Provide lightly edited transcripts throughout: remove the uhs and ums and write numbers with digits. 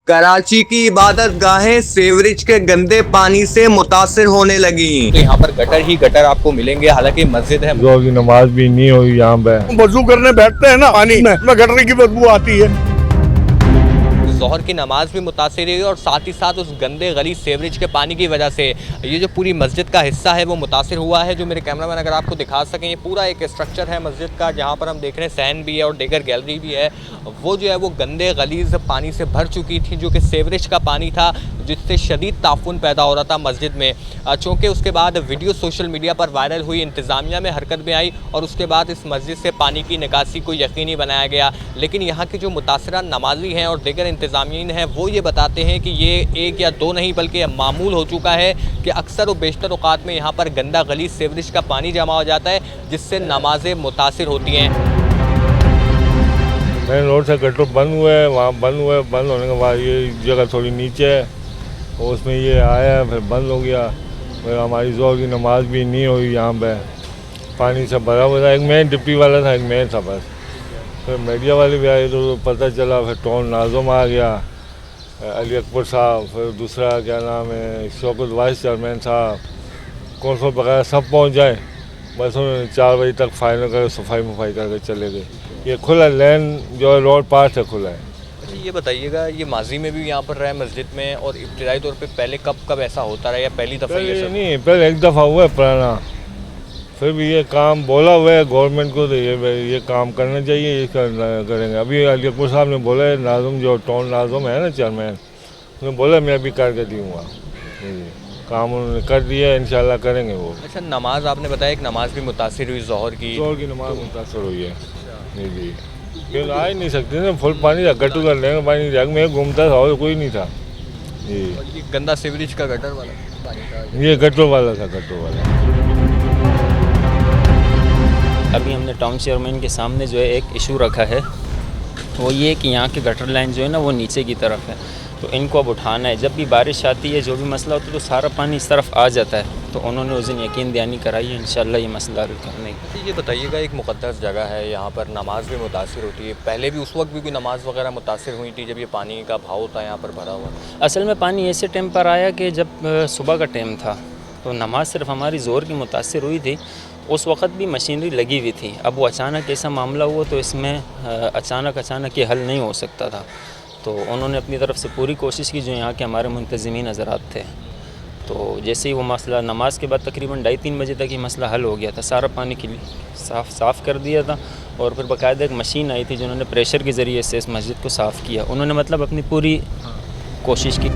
कराची की इबादत गाहें सीवरेज के गंदे पानी से मुतासिर होने लगी। तो यहाँ पर गटर ही गटर आपको मिलेंगे। हालांकि मस्जिद है, जोहर की नमाज भी नहीं हुई यहाँ पे। वजू करने बैठते हैं ना, पानी में गटरी की बदबू आती है। जोहर की नमाज भी मुतासिर हुई और साथ ही साथ उस गंदे गली सीवरेज के पानी की वजह से ये जो पूरी मस्जिद का हिस्सा है वो मुतासिर हुआ है। जो मेरे कैमरामैन अगर आपको दिखा सकें, ये पूरा एक स्ट्रक्चर है मस्जिद का, जहाँ पर हम देख रहे हैं सहन भी है और देगर गैलरी भी है। वो जो है वो गंदे गलीज पानी से भर चुकी थी, जो कि सीवरेज का पानी था, जिससे शदीद ताफुन पैदा हो रहा था मस्जिद में। चूँकि उसके बाद वीडियो सोशल मीडिया पर वायरल हुई, इंतज़ामिया में हरकत में आई और उसके बाद इस मस्जिद से पानी की निकासी को यकीनी बनाया गया। लेकिन यहाँ के जो मुतासरा नमाजी हैं और दीगर इंतज़ामीन हैं वो ये बताते हैं कि ये एक या दो नहीं बल्कि मामूल हो चुका है कि अक्सर व बेशतर औक़ात में यहाँ पर गंदा गलीज सीवरेज का पानी जमा हो जाता है, जिससे नमाजें मुतासिर होती हैं। मेन रोड से गटर बंद हुए, वहाँ बंद हुए। बंद होने के बाद ये जगह थोड़ी नीचे है, और उसमें ये आया, फिर बंद हो गया। फिर हमारी जोहर की नमाज भी नहीं हुई यहाँ पे। पानी से भरा हुआ था। एक मेन डिप्टी वाला था, एक मेन था बस। फिर मीडिया वाले भी आए तो पता चला। फिर टोन नाज़ुम आ गया, अली अकबर साहब, फिर दूसरा क्या नाम है शौकत वाइस चेयरमैन साहब, कौंसल वगैरह सब पहुँच जाए। बस उन्होंने 4 बजे तक फाइनल करके सफाई मुफाई करके चले गए। ये खुला लैन जो है रोड पार से खुला है। ये बताइएगा, ये माजी में भी यहाँ पर रहा है मस्जिद में, और इब्तिदाई तौर पे पहले कब कब ऐसा होता रहा या पहली दफ़ा ये सब? नहीं, पहले एक दफ़ा हुआ है पुराना। फिर भी ये काम बोला हुआ है गवर्नमेंट को, तो ये काम करना चाहिए, ये करेंगे। अभी अली अकबर साहब ने बोला है, नाज़ुम जो टोन नाज़ुम है ना चेयरमैन, उसने बोला मैं अभी करके दूँगा। काम उन्होंने कर दिया, इंशाल्लाह करेंगे वो। अच्छा, नमाज आपने बताया एक नमाज भी मुतासिर हुई जोहर की। जोहर की नमाज मुतासर हुई है। जी क्योंकि आ ही नहीं सकते ना, फुल पानी था, गटू कर लेंगे पानी, जग में घूमता था और कोई नहीं था। जी ये गंदा सीवरेज का गटर वाला पानी था, ये गटर वाला था, गटर वाला। अभी हमने टाउन चेयरमैन के सामने जो है एक इशू रखा है, वो ये कि यहाँ के गटर लाइन जो है ना वो नीचे की तरफ है, तो इनको अब उठाना है। जब भी बारिश आती है, जो भी मसला होता है, तो सारा पानी इस तरफ आ जाता है। तो उन्होंने उस दिन यकीन दहानी कराई है इंशाल्लाह ये मसला हल करने की। ये बताइएगा, एक मुक़द्दस जगह है, यहाँ पर नमाज भी मुतासिर होती है। पहले भी उस वक्त भी कोई नमाज वगैरह मुतासिर हुई थी जब ये पानी का भाव था यहाँ पर भरा हुआ? असल में पानी ऐसे टाइम पर आया कि जब सुबह का टाइम था, तो नमाज सिर्फ हमारी ज़ोर की मुतासिर हुई थी। उस वक़्त भी मशीनरी लगी हुई थी। अब वो अचानक ऐसा मामला हुआ तो इसमें अचानक ये हल नहीं हो सकता था। तो उन्होंने अपनी तरफ से पूरी कोशिश की, जो यहाँ के हमारे मुंतज़िमीन हज़रात थे। तो जैसे ही वो मसला नमाज के बाद तकरीबन 2:30 बजे तक ये मसला हल हो गया था। सारा पानी साफ़ कर दिया था, और फिर बाकायदा एक मशीन आई थी जिन्होंने प्रेशर के ज़रिए से इस मस्जिद को साफ़ किया। उन्होंने मतलब अपनी पूरी कोशिश की।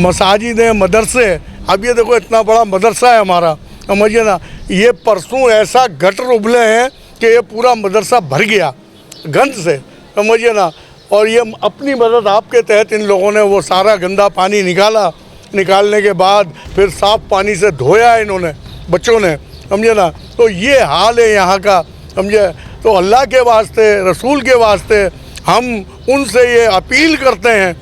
मसाजिद है, मदरसे, अब ये देखो इतना बड़ा मदरसा है हमारा, समझिए ना। ये परसों ऐसा गटर उबले हैं कि ये पूरा मदरसा भर गया गंद से, समझिए ना। और ये अपनी मदद आपके तहत इन लोगों ने वो सारा गंदा पानी निकाला। निकालने के बाद फिर साफ़ पानी से धोया इन्होंने, बच्चों ने, समझिए ना। तो ये हाल है यहाँ का, समझे। तो अल्लाह के वास्ते, रसूल के वास्ते हम उनसे ये अपील करते हैं,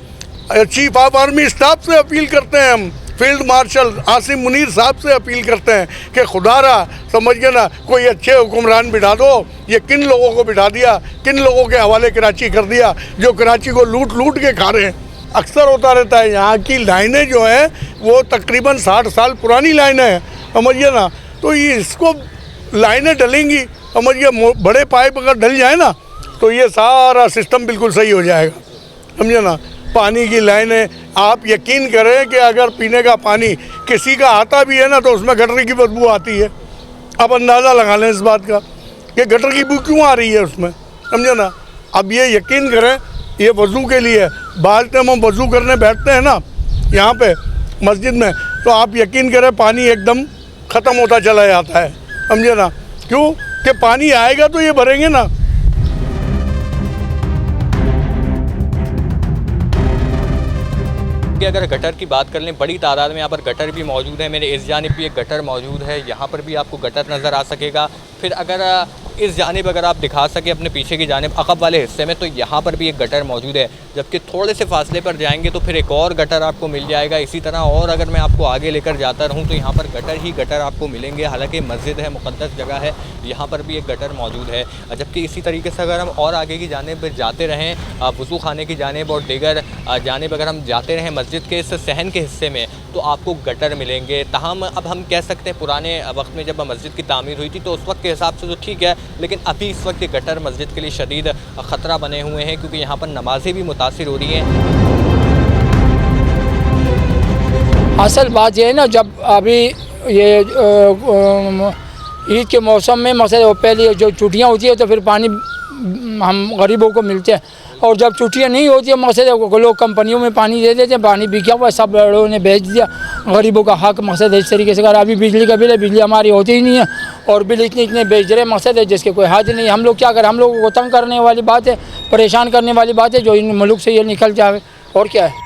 चीफ ऑफ आर्मी स्टाफ से अपील करते हैं, हम फील्ड मार्शल आसिम मुनीर साहब से अपील करते हैं कि खुदारा, समझ गए ना, कोई अच्छे हुक्मरान बिठा दो। ये किन लोगों को बिठा दिया, किन लोगों के हवाले कराची कर दिया, जो कराची को लूट के खा रहे हैं। अक्सर होता रहता है, यहाँ की लाइनें जो हैं वो तकरीबन 60 साल पुरानी लाइनें हैं, समझिए ना। तो ये इसको लाइनें डलेंगी, समझिए, बड़े पाइप अगर डल जाए ना तो ये सारा सिस्टम बिल्कुल सही हो जाएगा, समझिए ना। पानी की लाइनें, आप यकीन करें कि अगर पीने का पानी किसी का आता भी है ना तो उसमें गटर की बदबू आती है। आप अंदाज़ा लगा लें इस बात का कि गटर की बू क्यों आ रही है उसमें, समझे ना। अब ये यकीन करें, ये वज़ू के लिए बाद टाइम हम वज़ू करने बैठते हैं ना यहाँ पे मस्जिद में, तो आप यकीन करें पानी एकदम ख़त्म होता चला जाता है, समझे ना। क्यों कि पानी आएगा तो ये भरेंगे ना। आगे अगर गटर की बात कर लें, बड़ी तादाद में यहाँ पर गटर भी मौजूद है। मेरे इस जानिब भी एक गटर मौजूद है, यहाँ पर भी आपको गटर नज़र आ सकेगा। फिर अगर इस जानिब अगर आप दिखा सकें अपने पीछे की जानिब अक़ब वाले हिस्से में, तो यहाँ पर भी एक गटर मौजूद है। जबकि थोड़े से फासले पर जाएंगे तो फिर एक और गटर आपको मिल जाएगा। इसी तरह और अगर मैं आपको आगे लेकर जाता रहूँ तो यहाँ पर गटर ही गटर आपको मिलेंगे। हालांकि मस्जिद है, मुक़द्दस जगह है, यहाँ पर भी एक गटर मौजूद है। जबकि इसी तरीके से अगर हम और आगे की जानिब जाते रहें, वज़ू खाने की जानिब और दीगर जानिब अगर हम जाते रहें मस्जिद के इस सहन के हिस्से में, तो आपको गटर मिलेंगे। ताहम अब हम कह सकते हैं पुराने वक्त में जब मस्जिद की तामीर हुई थी तो उस वक्त के हिसाब से तो ठीक है, लेकिन अभी इस वक्त ये गटर मस्जिद के लिए शदीद ख़तरा बने हुए हैं, क्योंकि यहाँ पर नमाज़ें भी मुतासिर हो रही हैं। असल बात यह है ना, जब अभी ये ईद के मौसम में मसला पहले जो छुट्टियाँ होती है तो फिर पानी हम गरीबों को मिलते हैं, और जब छुट्टियाँ नहीं होती है मसले को लोग कंपनियों में पानी दे देते हैं, पानी बिका हुआ सब लोगों ने बेच दिया, गरीबों का हक मसला इस तरीके से कर। अभी बिजली का बिल है, बिजली हमारी होती ही नहीं है और बिल इतने बेच रहे मसले जिसके कोई हद नहीं। हम लोग क्या करें, हम लोगों को तंग करने वाली बात है, परेशान करने वाली बात है जो इन मुल्क से ये निकल जाए, और क्या है।